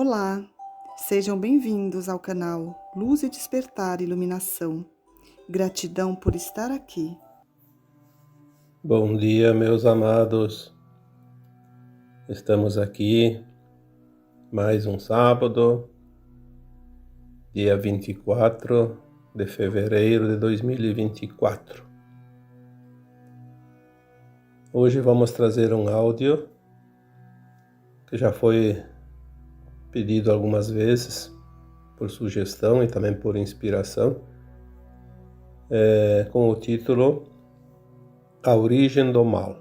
Olá, sejam bem-vindos ao canal Luz e Despertar Iluminação. Gratidão por estar aqui. Bom dia, meus amados. Estamos aqui mais um sábado, dia 24 de fevereiro de 2024. Hoje vamos trazer um áudio que já foi pedido algumas vezes por sugestão e também por inspiração, com o título A Origem do Mal.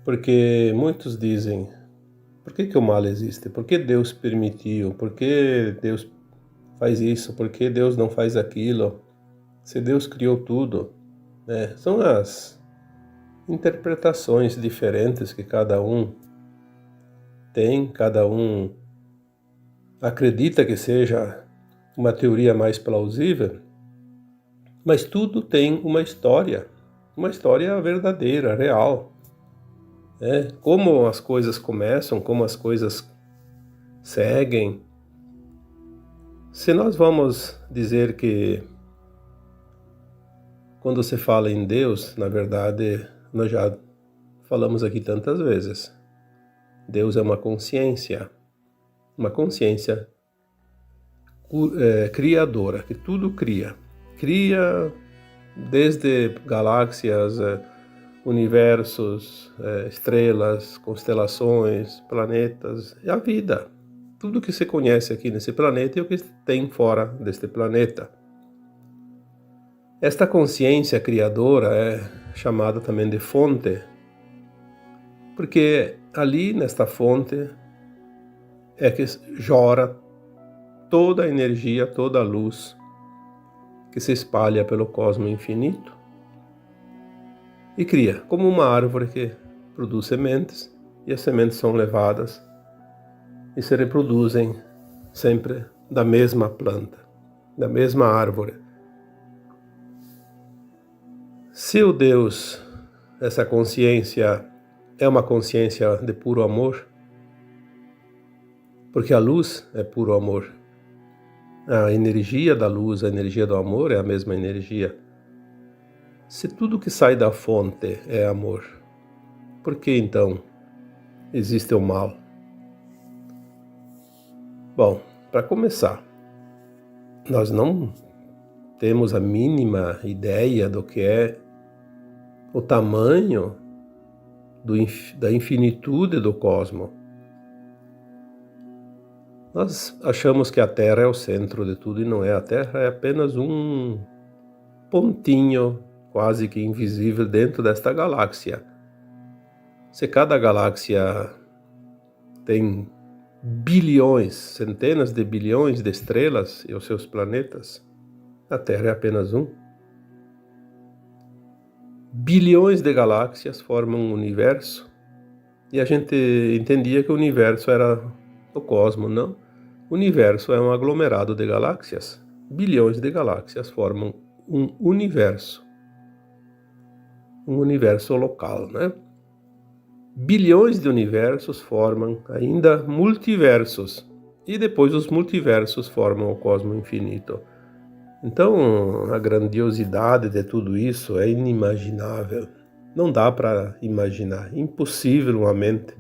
Porque muitos dizem: por que o mal existe? Por que Deus permitiu? Por que Deus faz isso? Por que Deus não faz aquilo? Se Deus criou tudo, né? São as interpretações diferentes que cada um tem, cada um acredita que seja uma teoria mais plausível, mas tudo tem uma história verdadeira, real. Como as coisas começam, como as coisas seguem. Se nós vamos dizer que quando se fala em Deus, na verdade, nós já falamos aqui tantas vezes, Deus é uma consciência criadora, que tudo cria desde galáxias, universos, estrelas, constelações, planetas, e a vida. Tudo que se conhece aqui nesse planeta e o que tem fora deste planeta. Esta consciência criadora é chamada também de fonte, porque ali nesta fonte é que jorra toda a energia, toda a luz que se espalha pelo cosmos infinito e cria, como uma árvore que produz sementes, e as sementes são levadas e se reproduzem sempre da mesma planta, da mesma árvore. Se o Deus, essa consciência, é uma consciência de puro amor, porque a luz é puro amor, a energia da luz, a energia do amor é a mesma energia. Se tudo que sai da fonte é amor, por que então existe o mal? Bom, para começar, nós não temos a mínima ideia do que é o tamanho da infinitude do cosmos. Nós achamos que a Terra é o centro de tudo e não é. A Terra é apenas um pontinho quase que invisível dentro desta galáxia. Se cada galáxia tem bilhões, centenas de bilhões de estrelas e os seus planetas, a Terra é apenas um. Bilhões de galáxias formam um universo e a gente entendia que o universo era o cosmos. Não. O universo é um aglomerado de galáxias. Bilhões de galáxias formam um universo local, né? Bilhões de universos formam ainda multiversos, e depois os multiversos formam o cosmos infinito. Então, a grandiosidade de tudo isso é inimaginável. Não dá para imaginar, impossível uma mente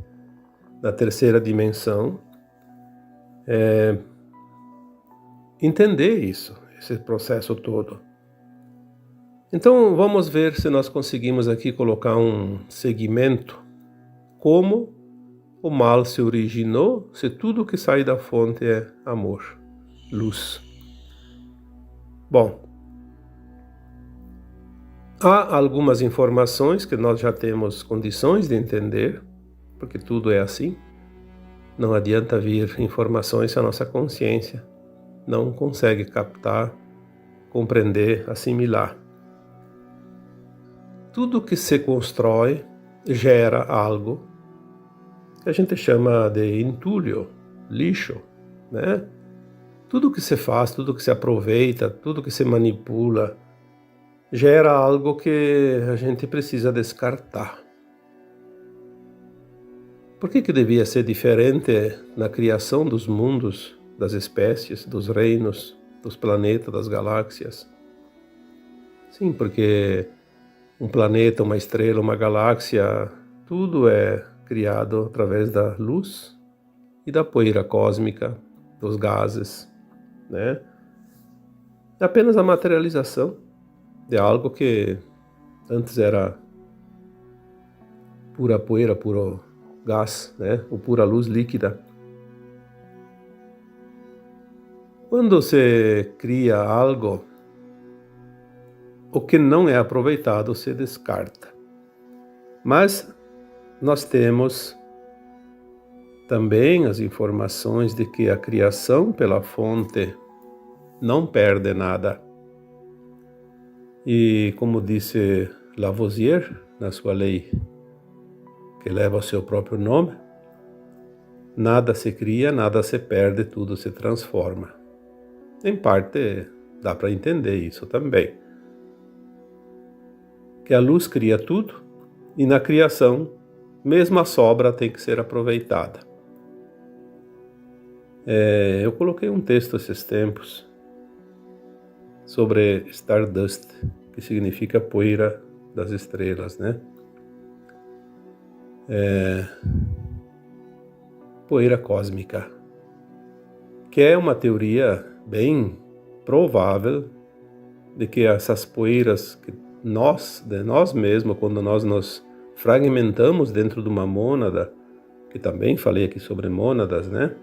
na terceira dimensão entender isso, esse processo todo. Então, vamos ver se nós conseguimos aqui colocar um segmento, como o mal se originou, se tudo que sai da fonte é amor, luz. Bom, há algumas informações que nós já temos condições de entender, porque tudo é assim. Não adianta vir informações se a nossa consciência não consegue captar, compreender, assimilar. Tudo que se constrói gera algo que a gente chama de entulho, lixo, né? Tudo que se faz, tudo que se aproveita, tudo que se manipula, gera algo que a gente precisa descartar. Por que devia ser diferente na criação dos mundos, das espécies, dos reinos, dos planetas, das galáxias? Sim, porque um planeta, uma estrela, uma galáxia, tudo é criado através da luz e da poeira cósmica, dos gases, né? É apenas a materialização de algo que antes era pura poeira, puro gás, né? Ou pura luz líquida. Quando se cria algo, o que não é aproveitado se descarta. Mas nós temos também as informações de que a criação pela fonte não perde nada. E como disse Lavoisier na sua lei, que leva o seu próprio nome, nada se cria, nada se perde, tudo se transforma. Em parte dá para entender isso também. Que a luz cria tudo e na criação, mesmo a sobra tem que ser aproveitada. Eu coloquei um texto esses tempos sobre Stardust, que significa poeira das estrelas, né? Poeira cósmica, que é uma teoria bem provável de que essas poeiras que de nós mesmos, quando nós nos fragmentamos dentro de uma mônada, que também falei aqui sobre mônadas, né?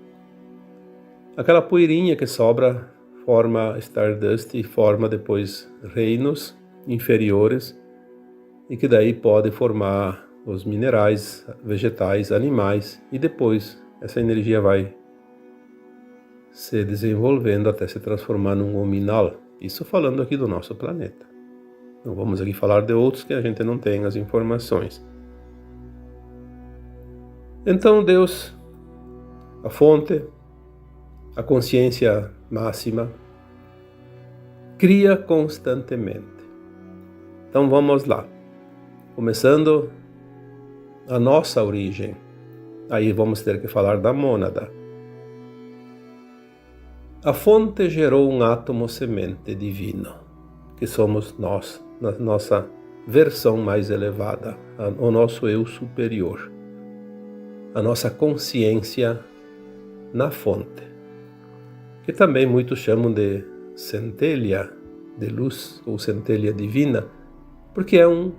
Aquela poeirinha que sobra forma Stardust e forma depois reinos inferiores e que daí pode formar os minerais, vegetais, animais e depois essa energia vai se desenvolvendo até se transformar num hominal. Isso falando aqui do nosso planeta. Não vamos aqui falar de outros que a gente não tem as informações. Então Deus, a fonte, a consciência máxima, cria constantemente. Então vamos lá. Começando a nossa origem. Aí vamos ter que falar da mônada. A fonte gerou um átomo semente divino, que somos nós, na nossa versão mais elevada, o nosso eu superior, a nossa consciência na fonte, que também muitos chamam de centelha de luz ou centelha divina, porque é um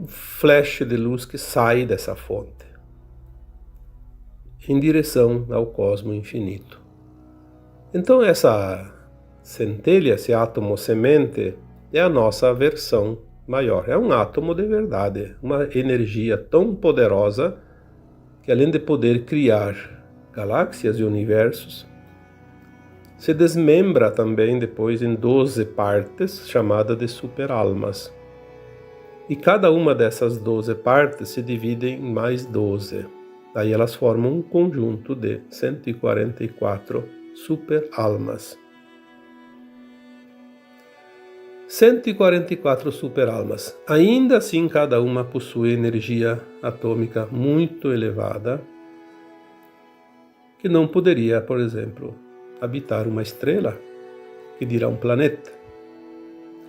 flash de luz que sai dessa fonte em direção ao cosmo infinito. Então essa centelha, esse átomo semente, é a nossa versão maior. É um átomo de verdade, uma energia tão poderosa que além de poder criar galáxias e universos, se desmembra também depois em 12 partes, chamadas de superalmas. E cada uma dessas 12 partes se divide em mais 12. Aí elas formam um conjunto de 144 superalmas. 144 superalmas. Ainda assim, cada uma possui energia atômica muito elevada, que não poderia, por exemplo, habitar uma estrela, que dirá um planeta.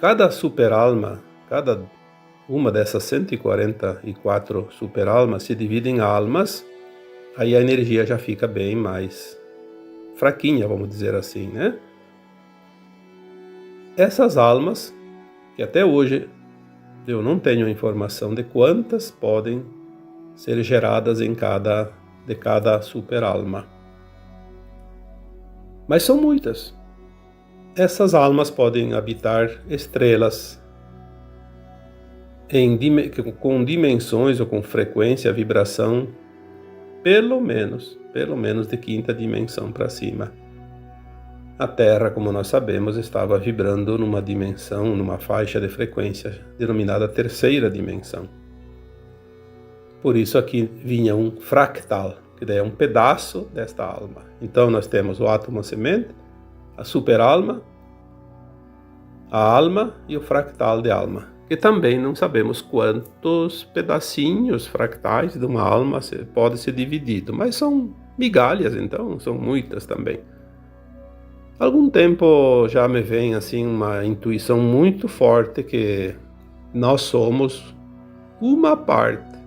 Cada superalma, cada uma dessas 144 superalmas se divide em almas, aí a energia já fica bem mais fraquinha, vamos dizer assim, né? Essas almas, que até hoje eu não tenho informação de quantas podem ser geradas de cada superalma. Mas são muitas. Essas almas podem habitar estrelas com dimensões ou com frequência, vibração, pelo menos de quinta dimensão para cima. A Terra, como nós sabemos, estava vibrando numa dimensão, numa faixa de frequência denominada terceira dimensão. Por isso aqui vinha um fractal, que daí é um pedaço desta alma. Então nós temos o átomo semente, a superalma, a alma e o fractal de alma. que também não sabemos quantos pedacinhos fractais de uma alma pode ser dividido, mas são migalhas, então são muitas também. Há algum tempo já me vem assim uma intuição muito forte que nós somos uma parte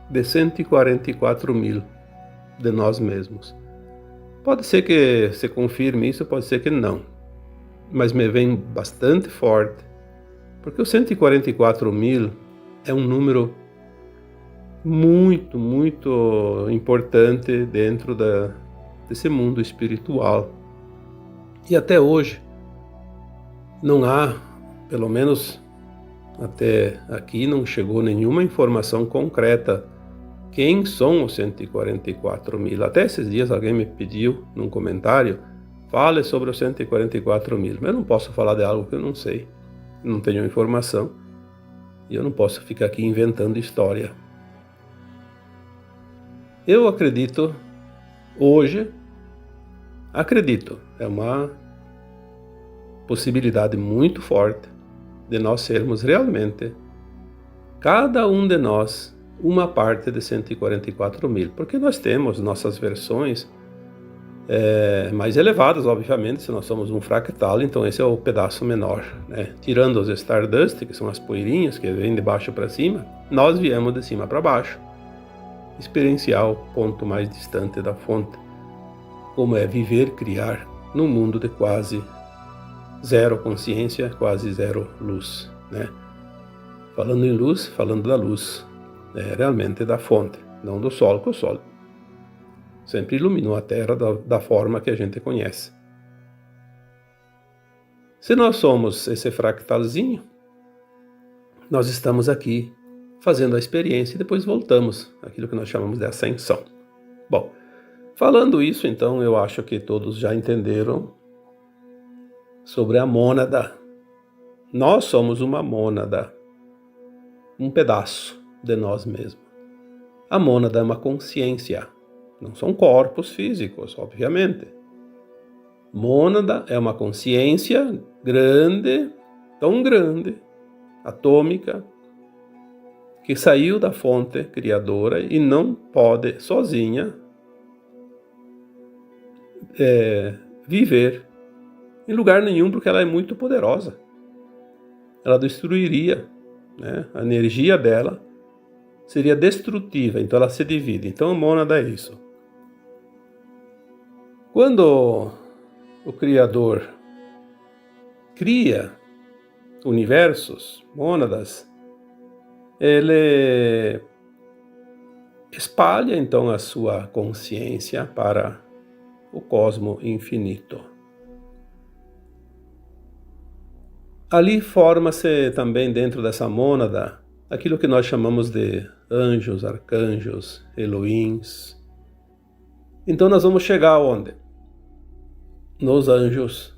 de 144 mil de nós mesmos. Pode ser que se confirme isso, pode ser que não, mas me vem bastante forte, porque os 144 mil é um número muito, muito importante dentro desse mundo espiritual. E até hoje não há, pelo menos até aqui, não chegou nenhuma informação concreta quem são os 144 mil. Até esses dias alguém me pediu num comentário, fale sobre os 144 mil. Mas eu não posso falar de algo que eu não sei, não tenho informação, e eu não posso ficar aqui inventando história. Eu acredito, hoje, é uma possibilidade muito forte de nós sermos realmente, cada um de nós, uma parte de 144 mil, porque nós temos nossas versões mais elevadas, obviamente, se nós somos um fractal, então esse é o pedaço menor, né? Tirando os Stardust, que são as poeirinhas que vêm de baixo para cima, nós viemos de cima para baixo, experienciar o ponto mais distante da fonte, como é viver, criar num mundo de quase zero consciência, quase zero luz, né? Falando em luz, falando da luz, realmente da fonte, não do Sol, que o Sol sempre iluminou a Terra da forma que a gente conhece. Se nós somos esse fractalzinho, nós estamos aqui fazendo a experiência e depois voltamos, aquilo que nós chamamos de ascensão. Bom, falando isso, então, eu acho que todos já entenderam sobre a mônada. Nós somos uma mônada, um pedaço de nós mesmos. A mônada é uma consciência, não são corpos físicos, obviamente. Mônada é uma consciência grande, tão grande, atômica, que saiu da fonte criadora e não pode sozinha viver em lugar nenhum, porque ela é muito poderosa. Ela destruiria, né? A energia dela seria destrutiva, então ela se divide. Então a mônada é isso. Quando o Criador cria universos, mônadas, ele espalha então a sua consciência para o cosmo infinito. Ali forma-se também dentro dessa mônada aquilo que nós chamamos de anjos, arcanjos, Elohims. Então nós vamos chegar aonde? Nos anjos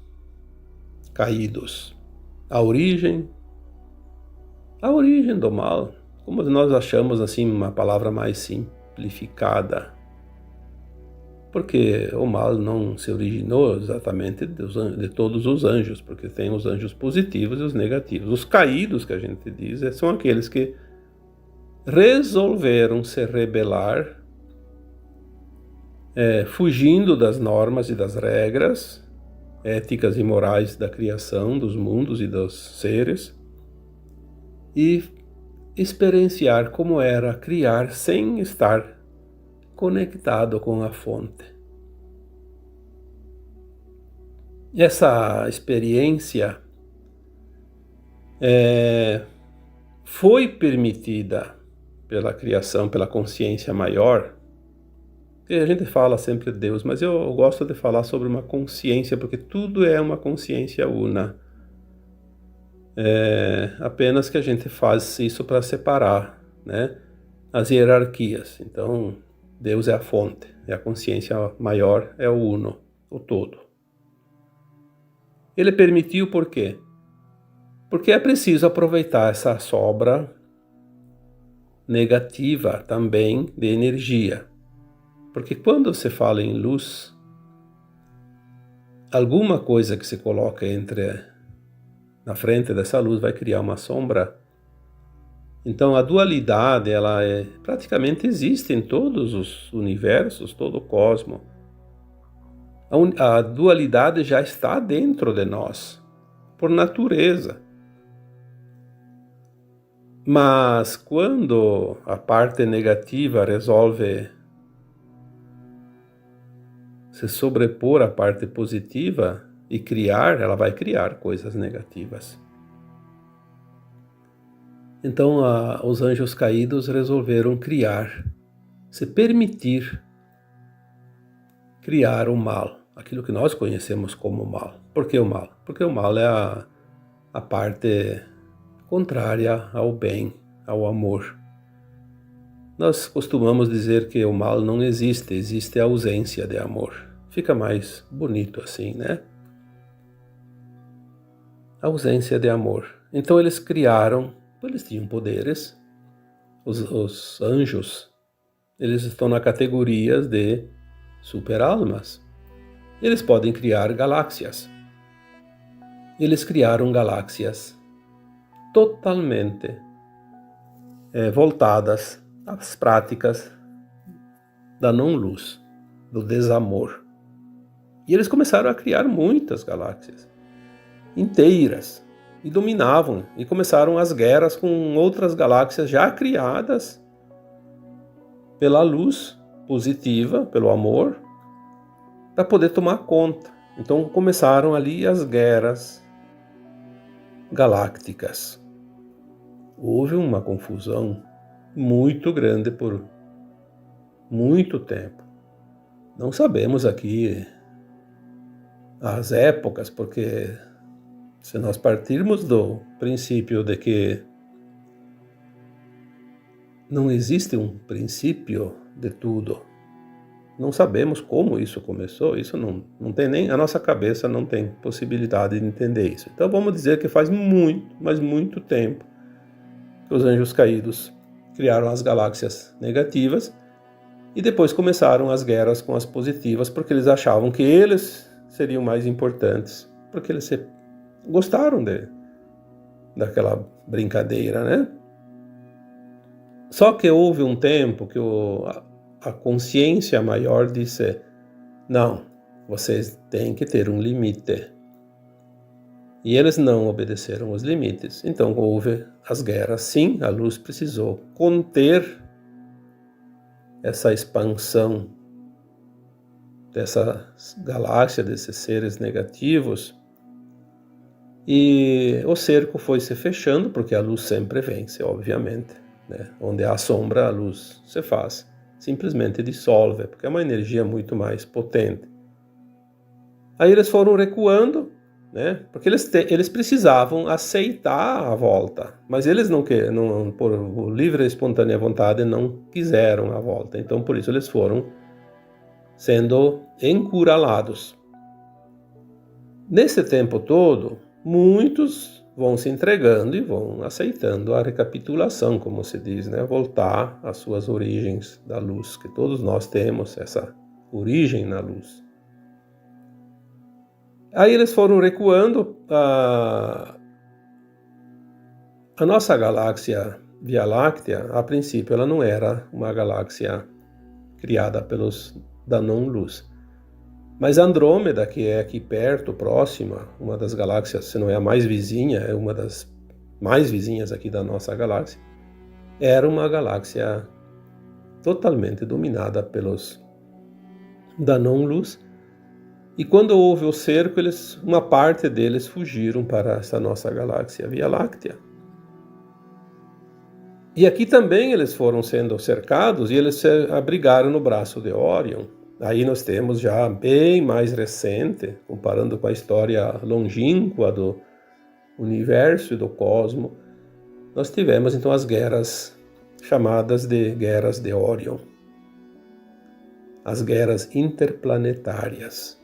caídos. A origem do mal, como nós achamos assim uma palavra mais simplificada. Porque o mal não se originou exatamente de todos os anjos, porque tem os anjos positivos e os negativos. Os caídos, que a gente diz, são aqueles que resolveram se rebelar, fugindo das normas e das regras éticas e morais da criação, dos mundos e dos seres, e experienciar como era criar sem estar conectado com a fonte. Essa experiência foi permitida pela criação, pela consciência maior. E a gente fala sempre de Deus, mas eu gosto de falar sobre uma consciência, porque tudo é uma consciência una. Apenas que a gente faz isso para separar, né, as hierarquias. Então, Deus é a fonte, é a consciência maior, é o uno, o todo. Ele permitiu por quê? Porque é preciso aproveitar essa sobra negativa também de energia. Porque quando você fala em luz, alguma coisa que se coloca na frente dessa luz vai criar uma sombra. Então a dualidade, ela praticamente existe em todos os universos, todo o cosmos. A dualidade já está dentro de nós, por natureza. Mas quando a parte negativa resolve se sobrepor à parte positiva e criar, ela vai criar coisas negativas. Então os anjos caídos resolveram criar, se permitir criar o mal, aquilo que nós conhecemos como mal. Por que o mal? Porque o mal é a parte contrária ao bem, ao amor. Nós costumamos dizer que o mal não existe, existe a ausência de amor. Fica mais bonito assim, né? A ausência de amor. Então eles criaram, eles tinham poderes, os anjos, eles estão na categoria de super-almas. Eles podem criar galáxias. Eles criaram galáxias totalmente voltadas às práticas da não-luz, do desamor. E eles começaram a criar muitas galáxias inteiras e dominavam, e começaram as guerras com outras galáxias já criadas pela luz positiva, pelo amor, para poder tomar conta. Então começaram ali as guerras galácticas. Houve uma confusão muito grande por muito tempo. Não sabemos aqui as épocas, porque se nós partirmos do princípio de que não existe um princípio de tudo, não sabemos como isso começou, isso não tem nem, a nossa cabeça não tem possibilidade de entender isso. Então vamos dizer que faz muito, mas muito tempo que os anjos caídos criaram as galáxias negativas e depois começaram as guerras com as positivas, porque eles achavam que eles seriam mais importantes, porque eles gostaram daquela brincadeira, né? Só que houve um tempo que a consciência maior disse: não, vocês têm que ter um limite. E eles não obedeceram os limites. Então houve as guerras. Sim, a luz precisou conter essa expansão dessa galáxia, desses seres negativos. E o cerco foi se fechando, porque a luz sempre vence, obviamente, né? Onde há sombra, a luz se faz. Simplesmente dissolve, porque é uma energia muito mais potente. Aí eles foram recuando, né? Porque eles precisavam aceitar a volta, mas eles não por livre e espontânea vontade, não quiseram a volta. Então, por isso, eles foram sendo encurralados. Nesse tempo todo, muitos vão se entregando e vão aceitando a recapitulação, como se diz, né? Voltar às suas origens da luz, que todos nós temos essa origem na luz. Aí eles foram recuando. A nossa galáxia Via Láctea, a princípio, ela não era uma galáxia criada da não-luz. Mas Andrômeda, que é aqui perto, próxima, uma das galáxias, se não é a mais vizinha, é uma das mais vizinhas aqui da nossa galáxia, era uma galáxia totalmente dominada da não-luz. E quando houve o cerco, uma parte deles fugiram para essa nossa galáxia Via Láctea. E aqui também eles foram sendo cercados e eles se abrigaram no braço de Órion. Aí nós temos já bem mais recente, comparando com a história longínqua do universo e do cosmos, nós tivemos então as guerras chamadas de guerras de Órion. As guerras interplanetárias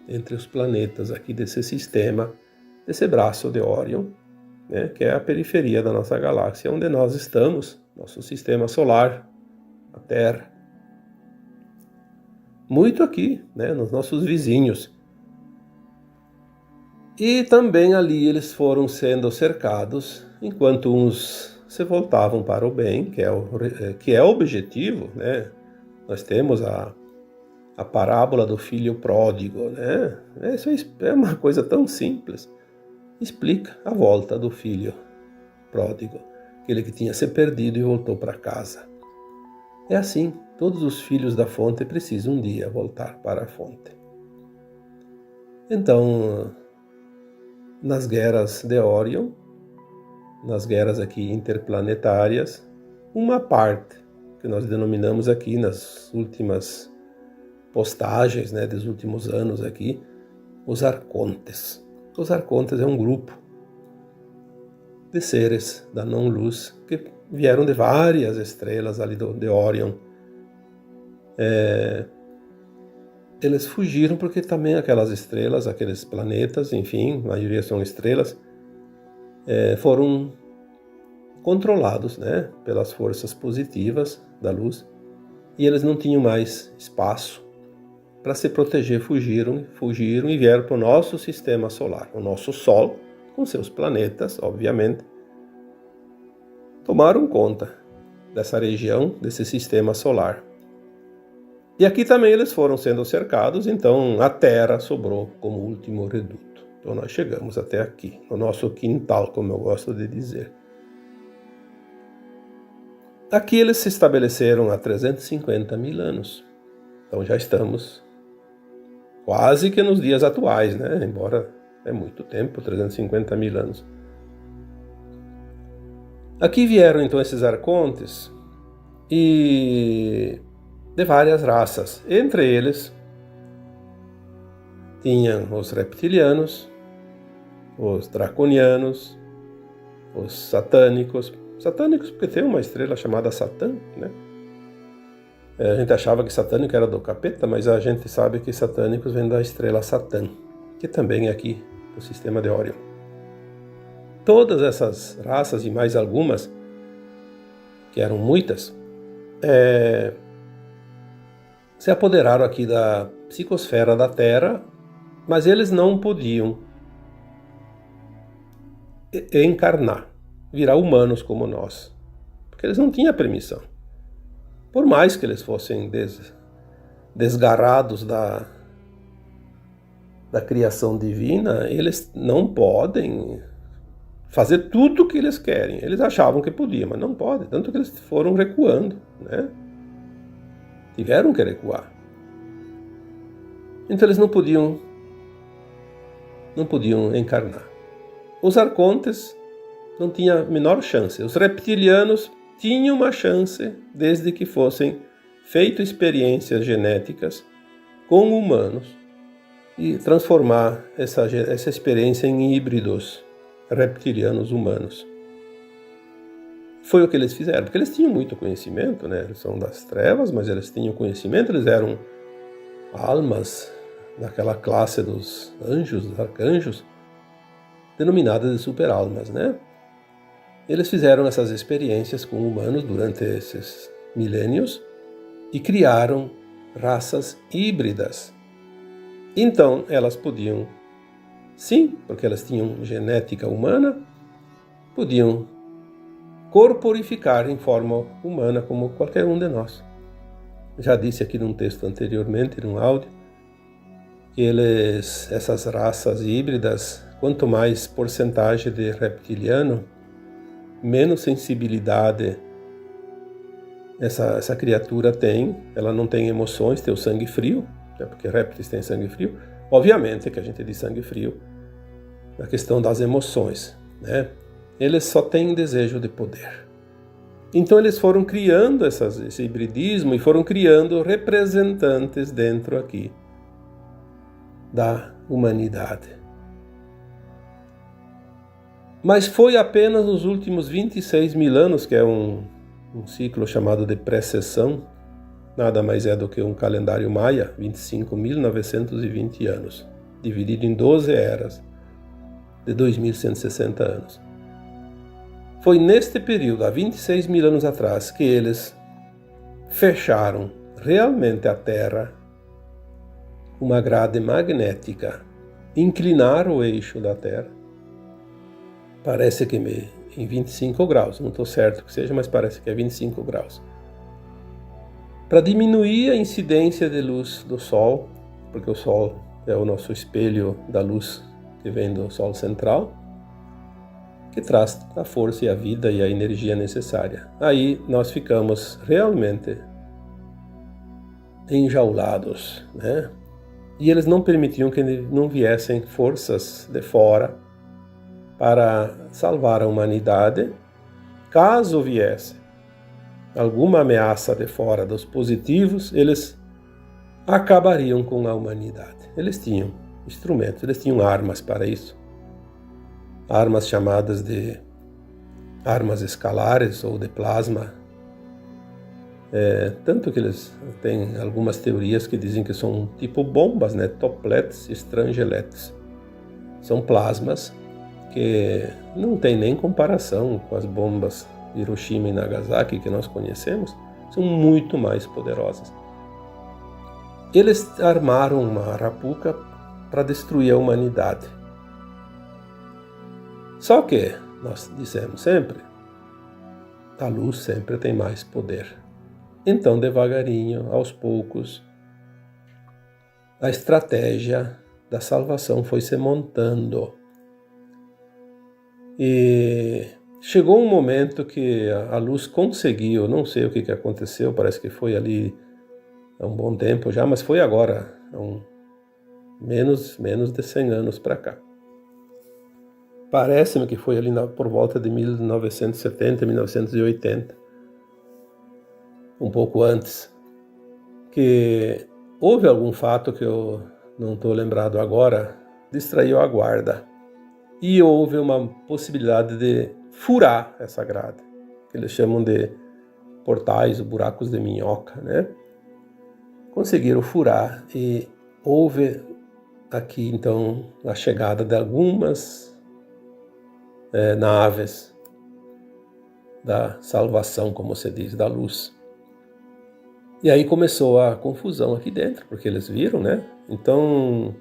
entre os planetas aqui desse sistema, desse braço de Órion, né, que é a periferia da nossa galáxia, onde nós estamos, nosso sistema solar, a Terra. Muito aqui, né, nos nossos vizinhos. E também ali eles foram sendo cercados, enquanto uns se voltavam para o bem, que é o objetivo, né? Nós temos a parábola do filho pródigo, né? Isso é uma coisa tão simples. Explica a volta do filho pródigo, aquele que tinha se perdido e voltou para casa. É assim, todos os filhos da fonte precisam um dia voltar para a fonte. Então, nas guerras de Orion, nas guerras aqui interplanetárias, uma parte que nós denominamos aqui nas últimas postagens, né, dos últimos anos aqui, os arcontes. Os arcontes é um grupo de seres da não-luz que vieram de várias estrelas ali de Orion. Eles fugiram porque também aquelas estrelas, aqueles planetas, enfim, a maioria são estrelas, foram controlados, né, pelas forças positivas da luz, e eles não tinham mais espaço para se proteger, fugiram e vieram para o nosso sistema solar, o nosso Sol, com seus planetas, obviamente, tomaram conta dessa região, desse sistema solar. E aqui também eles foram sendo cercados, então a Terra sobrou como último reduto. Então nós chegamos até aqui, no nosso quintal, como eu gosto de dizer. Aqui eles se estabeleceram há 350 mil anos. Então já estamos quase que nos dias atuais, né? Embora é muito tempo, 350 mil anos. Aqui vieram então esses arcontes e de várias raças. Entre eles tinham os reptilianos, os draconianos, os satânicos. Satânicos porque tem uma estrela chamada Satã, né? A gente achava que satânico era do capeta, mas a gente sabe que satânicos vem da estrela Satã, que também é aqui no sistema de Órion. Todas essas raças e mais algumas, que eram muitas, se apoderaram aqui da psicosfera da Terra, mas eles não podiam encarnar, virar humanos como nós, porque eles não tinham permissão. Por mais que eles fossem desgarrados da criação divina, eles não podem fazer tudo o que eles querem. Eles achavam que podiam, mas não podem, tanto que eles foram recuando, né? Tiveram que recuar. Então eles não podiam encarnar. Os arcontes não tinham a menor chance. Os reptilianos tinham uma chance desde que fossem feitas experiências genéticas com humanos e transformar essa experiência em híbridos reptilianos humanos. Foi o que eles fizeram, porque eles tinham muito conhecimento, né? Eles são das trevas, mas eles tinham conhecimento, eles eram almas daquela classe dos anjos, dos arcanjos, denominadas de super-almas, né? Eles fizeram essas experiências com humanos durante esses milênios e criaram raças híbridas. Então, elas podiam, sim, porque elas tinham genética humana, podiam corporificar em forma humana como qualquer um de nós. Já disse aqui num texto anteriormente, num áudio, que essas raças híbridas, quanto mais porcentagem de reptiliano, menos sensibilidade essa criatura tem. Ela não tem emoções, tem o sangue frio, né, porque répteis têm sangue frio. Obviamente que a gente diz sangue frio na questão das emoções, né? Eles só têm desejo de poder. Então eles foram criando esse hibridismo e foram criando representantes dentro aqui da humanidade. Mas foi apenas nos últimos 26 mil anos, que é um ciclo chamado de precessão, nada mais é do que um calendário maia, 25.920 anos, dividido em 12 eras de 2.160 anos. Foi neste período, há 26 mil anos atrás, que eles fecharam realmente a Terra uma grade magnética inclinar o eixo da Terra. Parece que em 25 graus, não estou certo que seja, mas parece que é 25 graus. Para diminuir a incidência de luz do Sol, porque o Sol é o nosso espelho da luz que vem do Sol central, que traz a força e a vida e a energia necessária. Aí nós ficamos realmente enjaulados, né? E eles não permitiam que não viessem forças de fora para salvar a humanidade. Caso viesse alguma ameaça de fora dos positivos, eles acabariam com a humanidade. Eles tinham instrumentos, eles tinham armas para isso. Armas chamadas de armas escalares ou de plasma. Tanto que eles têm algumas teorias que dizem que são tipo bombas, né? Toplets e strangeletes. São plasmas que não tem nem comparação com as bombas Hiroshima e Nagasaki que nós conhecemos, são muito mais poderosas. Eles armaram uma arapuca para destruir a humanidade. Só que, nós dissemos sempre, a luz sempre tem mais poder. Então, devagarinho, aos poucos, a estratégia da salvação foi se montando. E chegou um momento que a luz conseguiu, não sei o que aconteceu, parece que foi ali há um bom tempo já, mas foi agora, menos de 100 anos para cá. Parece-me que foi ali por volta de 1970, 1980, um pouco antes, que houve algum fato que eu não estou lembrado agora, distraiu a guarda. E houve uma possibilidade de furar essa grade, que eles chamam de portais, buracos de minhoca, né? Conseguiram furar e houve aqui então a chegada de algumas naves da salvação, como se diz, da luz. E aí começou a confusão aqui dentro, porque eles viram, né? Então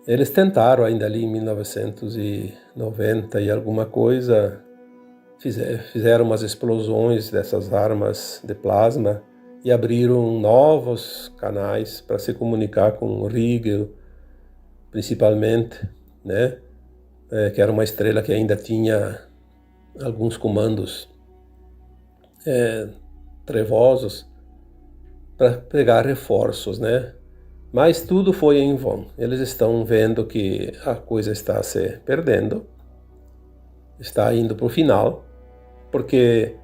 eles tentaram ainda ali em 1990 e alguma coisa, fizeram umas explosões dessas armas de plasma e abriram novos canais para se comunicar com o Rigel, principalmente, né? Que era uma estrela que ainda tinha alguns comandos trevosos para pegar reforços, né? Mas tudo foi em vão. Eles estão vendo que a coisa está se perdendo, está indo para o final, porque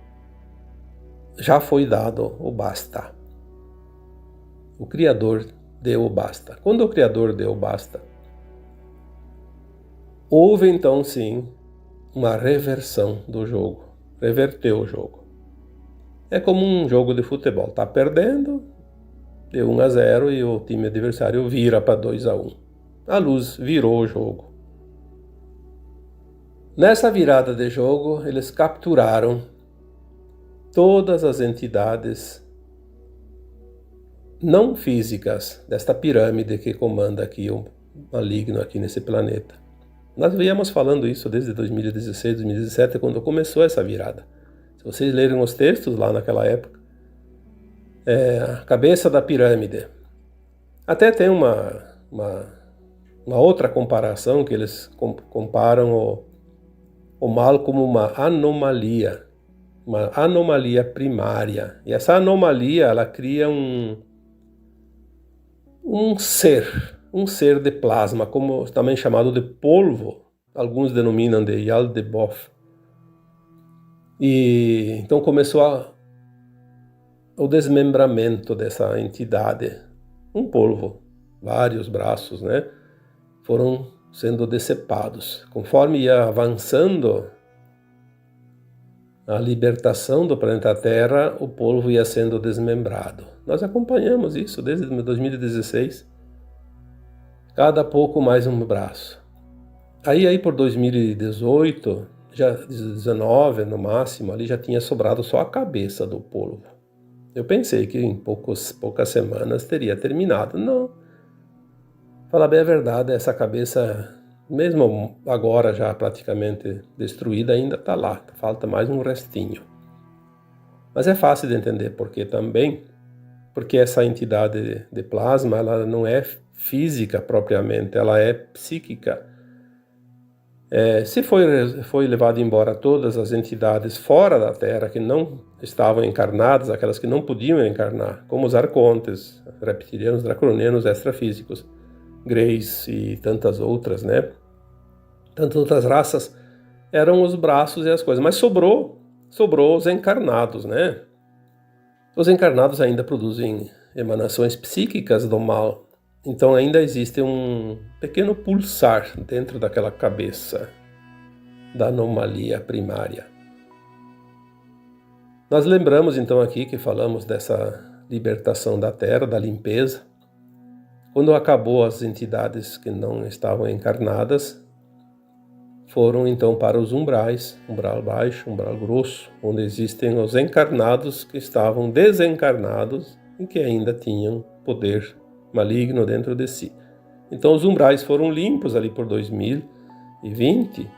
já foi dado o basta. O Criador deu o basta. Quando o Criador deu o basta, houve então sim uma reversão do jogo, reverteu o jogo. É como um jogo de futebol, está perdendo, deu 1-0 e o time adversário vira para 2-1. A luz virou o jogo. Nessa virada de jogo, eles capturaram todas as entidades não físicas desta pirâmide que comanda aqui o maligno aqui nesse planeta. Nós viemos falando isso desde 2016, 2017, quando começou essa virada. Se vocês lerem os textos lá naquela época, a cabeça da pirâmide. Até tem uma outra comparação que eles comparam o mal como uma anomalia primária. E essa anomalia, ela cria um ser de plasma, como também chamado de polvo, alguns denominam de Yaldabaoth. E então começou o desmembramento dessa entidade, um polvo, vários braços, né, foram sendo decepados. Conforme ia avançando a libertação do planeta Terra, o polvo ia sendo desmembrado. Nós acompanhamos isso desde 2016, cada pouco mais um braço. Aí por 2018, já 19 no máximo, ali já tinha sobrado só a cabeça do polvo. Eu pensei que em poucas semanas teria terminado. Não. Falar bem a verdade, essa cabeça, mesmo agora já praticamente destruída, ainda está lá, falta mais um restinho. Mas é fácil de entender porque também, porque essa entidade de plasma, ela não é física propriamente, ela é psíquica. Se foi levado embora todas as entidades fora da Terra que não estavam encarnadas, aquelas que não podiam encarnar, como os arcontes, reptilianos, draconianos, extrafísicos, greys e tantas outras, né? Tantas outras raças, eram os braços e as coisas. Mas sobrou os encarnados, né? Os encarnados ainda produzem emanações psíquicas do mal. Então ainda existe um pequeno pulsar dentro daquela cabeça da anomalia primária. Nós lembramos então aqui que falamos dessa libertação da Terra, da limpeza. Quando acabou as entidades que não estavam encarnadas, foram então para os umbrais, umbral baixo, umbral grosso, onde existem os encarnados que estavam desencarnados e que ainda tinham poder maligno dentro de si. Então os umbrais foram limpos ali por 2020,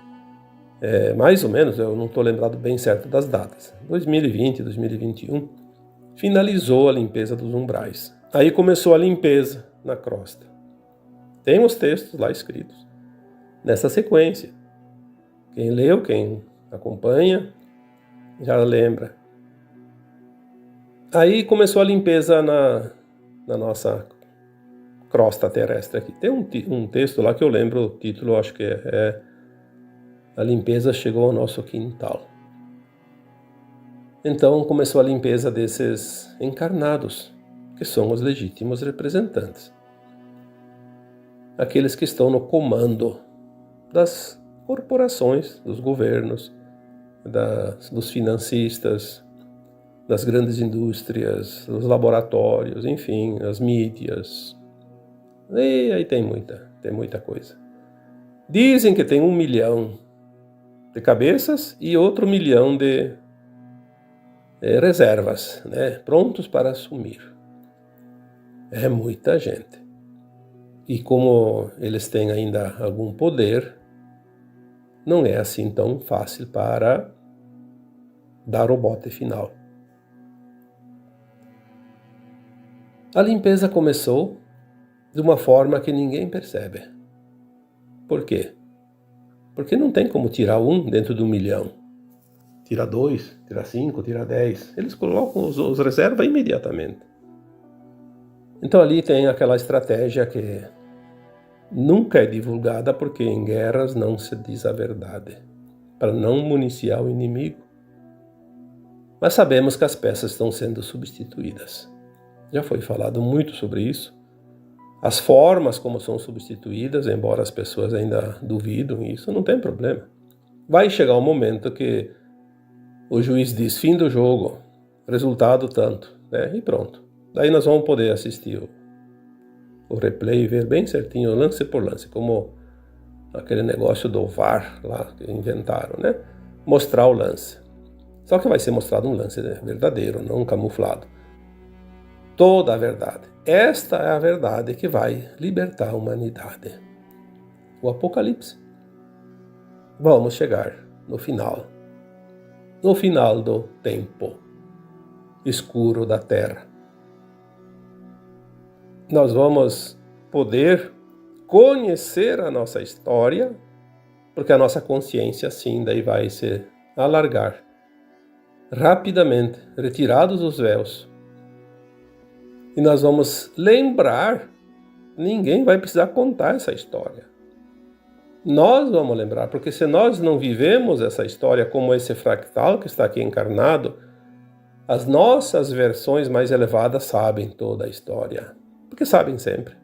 mais ou menos, eu não estou lembrado bem certo das datas, 2020, 2021, finalizou a limpeza dos umbrais. Aí começou a limpeza na crosta. Tem os textos lá escritos, nessa sequência. Quem leu, quem acompanha, já lembra. Aí começou a limpeza na nossa crosta terrestre aqui. Tem um texto lá que eu lembro o título, acho que é A Limpeza Chegou ao Nosso Quintal. Então começou a limpeza desses encarnados, que são os legítimos representantes. Aqueles que estão no comando das corporações, dos governos, dos financistas, das grandes indústrias, dos laboratórios, enfim, as mídias. E aí tem muita coisa. Dizem que tem 1 milhão de cabeças e outro 1 milhão de reservas, né, prontos para assumir. É muita gente. E como eles têm ainda algum poder, não é assim tão fácil para dar o bote final. A limpeza começou de uma forma que ninguém percebe. Por quê? Porque não tem como tirar um dentro de 1 milhão. Tira 2, tira 5, tira 10. Eles colocam os reservas imediatamente. Então ali tem aquela estratégia que nunca é divulgada porque em guerras não se diz a verdade, para não municiar o inimigo. Mas sabemos que as peças estão sendo substituídas. Já foi falado muito sobre isso. As formas como são substituídas, embora as pessoas ainda duvidam, isso não tem problema. Vai chegar um momento que o juiz diz fim do jogo, resultado tanto, né? E pronto. Daí nós vamos poder assistir o replay e ver bem certinho, lance por lance, como aquele negócio do VAR lá que inventaram, né? Mostrar o lance. Só que vai ser mostrado um lance verdadeiro, não camuflado. Toda a verdade. Esta é a verdade que vai libertar a humanidade. O Apocalipse. Vamos chegar no final. No final do tempo escuro da Terra. Nós vamos poder conhecer a nossa história, porque a nossa consciência sim daí vai se alargar rapidamente, retirados os véus. E nós vamos lembrar, ninguém vai precisar contar essa história. Nós vamos lembrar, porque se nós não vivemos essa história como esse fractal que está aqui encarnado, as nossas versões mais elevadas sabem toda a história. Porque sabem sempre.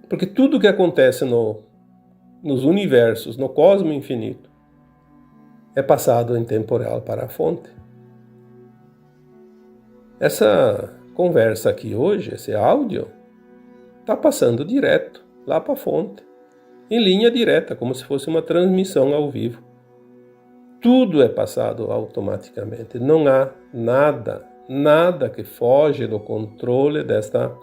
Porque tudo que acontece nos universos, no cosmo infinito, é passado em tempo real para a fonte. Essa conversa aqui hoje, esse áudio, está passando direto lá para a fonte, em linha direta, como se fosse uma transmissão ao vivo. Tudo é passado automaticamente. Não há nada que foge do controle desta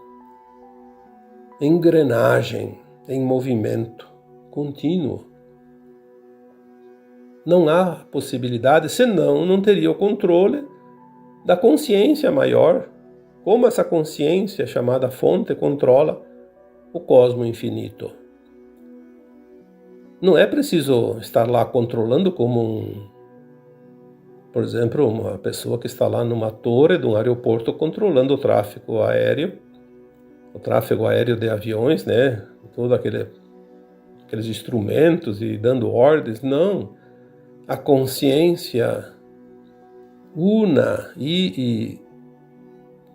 engrenagem em movimento contínuo. Não há possibilidade, senão não teria o controle da consciência maior, como essa consciência chamada fonte controla o cosmo infinito. Não é preciso estar lá controlando como por exemplo, uma pessoa que está lá numa torre de um aeroporto controlando o tráfego aéreo de aviões, né? Todos aqueles instrumentos e dando ordens. Não. A consciência una e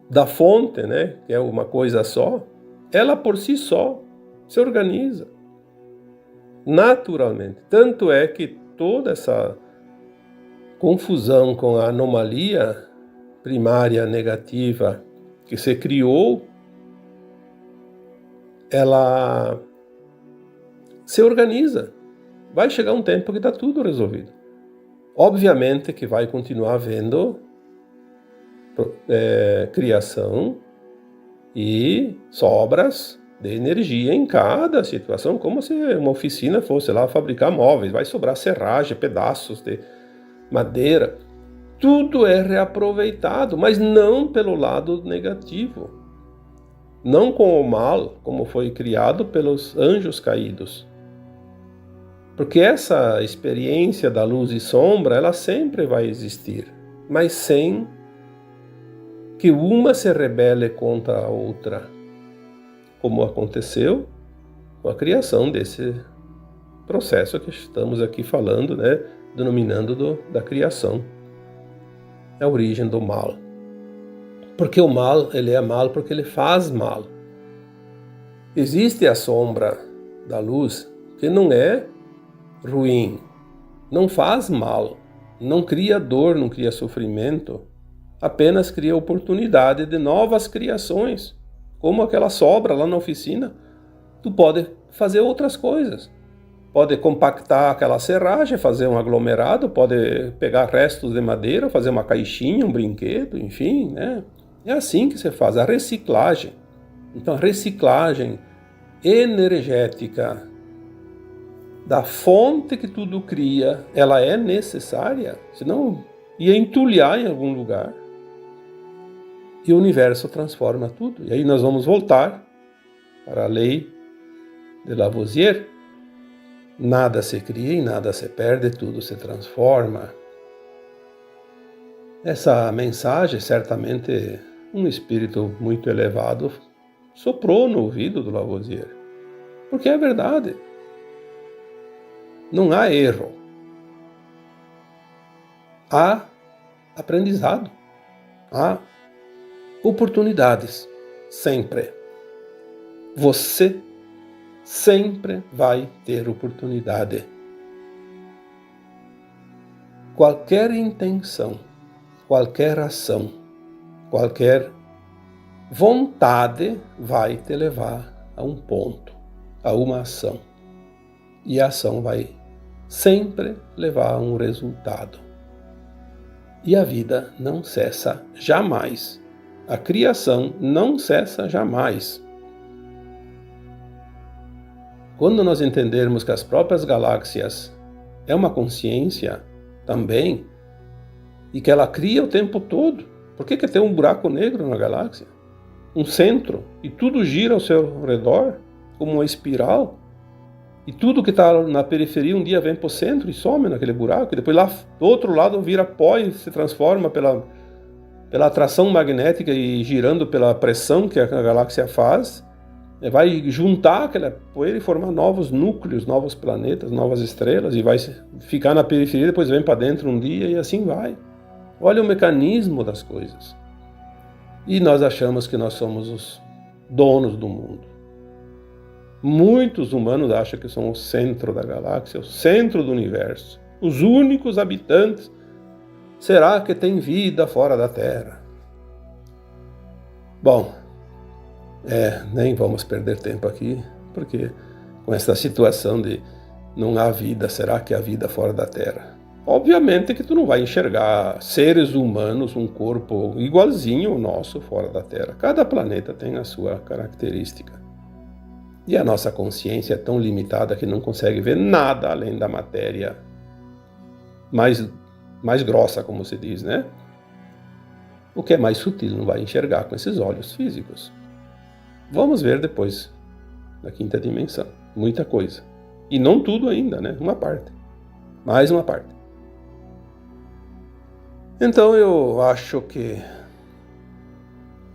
da fonte, né? Que é uma coisa só, ela por si só se organiza naturalmente. Tanto é que toda essa confusão com a anomalia primária negativa que se criou, ela se organiza. Vai chegar um tempo que está tudo resolvido. Obviamente que vai continuar havendo criação e sobras de energia em cada situação, como se uma oficina fosse lá fabricar móveis, vai sobrar serragem, pedaços de madeira, tudo é reaproveitado, mas não pelo lado negativo, não com o mal, como foi criado pelos anjos caídos. Porque essa experiência da luz e sombra, ela sempre vai existir, mas sem que uma se rebele contra a outra, como aconteceu com a criação desse processo que estamos aqui falando, né? Denominando da criação. É a origem do mal. Porque o mal, ele é mal porque ele faz mal. Existe a sombra da luz que não é ruim, não faz mal, não cria dor, não cria sofrimento, apenas cria oportunidade de novas criações, como aquela sobra lá na oficina. Tu pode fazer outras coisas. Pode compactar aquela serragem, fazer um aglomerado, pode pegar restos de madeira, fazer uma caixinha, um brinquedo, enfim, né? É assim que se faz, a reciclagem. Então, a reciclagem energética da fonte que tudo cria, ela é necessária, senão ia entulhar em algum lugar. E o universo transforma tudo. E aí nós vamos voltar para a lei de Lavoisier. Nada se cria e nada se perde, tudo se transforma. Essa mensagem, certamente, um espírito muito elevado soprou no ouvido do Lavoisier. Porque é verdade. Não há erro. Há aprendizado. Há oportunidades. Sempre. Você sempre vai ter oportunidade. Qualquer intenção, qualquer ação, qualquer vontade vai te levar a um ponto, a uma ação. E a ação vai sempre levar a um resultado. E a vida não cessa jamais. A criação não cessa jamais. Quando nós entendermos que as próprias galáxias é uma consciência também, e que ela cria o tempo todo, por que tem um buraco negro na galáxia? Um centro, e tudo gira ao seu redor, como uma espiral, e tudo que está na periferia um dia vem para o centro e some naquele buraco, e depois lá do outro lado vira pó e se transforma pela atração magnética e girando pela pressão que a galáxia faz, vai juntar aquela poeira e formar novos núcleos, novos planetas, novas estrelas, e vai ficar na periferia, depois vem para dentro um dia e assim vai. Olha o mecanismo das coisas. E nós achamos que nós somos os donos do mundo. Muitos humanos acham que são o centro da galáxia, o centro do universo, os únicos habitantes. Será que tem vida fora da Terra? Bom, nem vamos perder tempo aqui, porque com essa situação de não há vida, será que há vida fora da Terra? Obviamente que tu não vai enxergar seres humanos, um corpo igualzinho ao nosso fora da Terra. Cada planeta tem a sua característica. E a nossa consciência é tão limitada que não consegue ver nada além da matéria mais grossa, como se diz, né? O que é mais sutil não vai enxergar com esses olhos físicos. Vamos ver depois, na quinta dimensão, muita coisa. E não tudo ainda, né? Uma parte. Mais uma parte. Então eu acho que,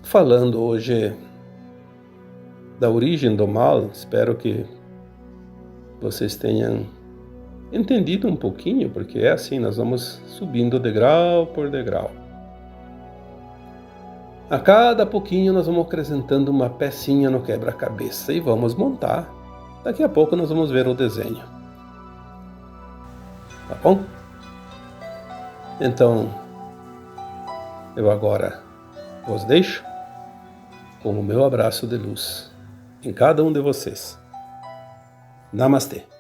falando hoje da origem do mal, espero que vocês tenham entendido um pouquinho, porque é assim, nós vamos subindo degrau por degrau. A cada pouquinho nós vamos acrescentando uma pecinha no quebra-cabeça e vamos montar. Daqui a pouco nós vamos ver o desenho. Tá bom? Então, eu agora vos deixo com o meu abraço de luz em cada um de vocês. Namastê.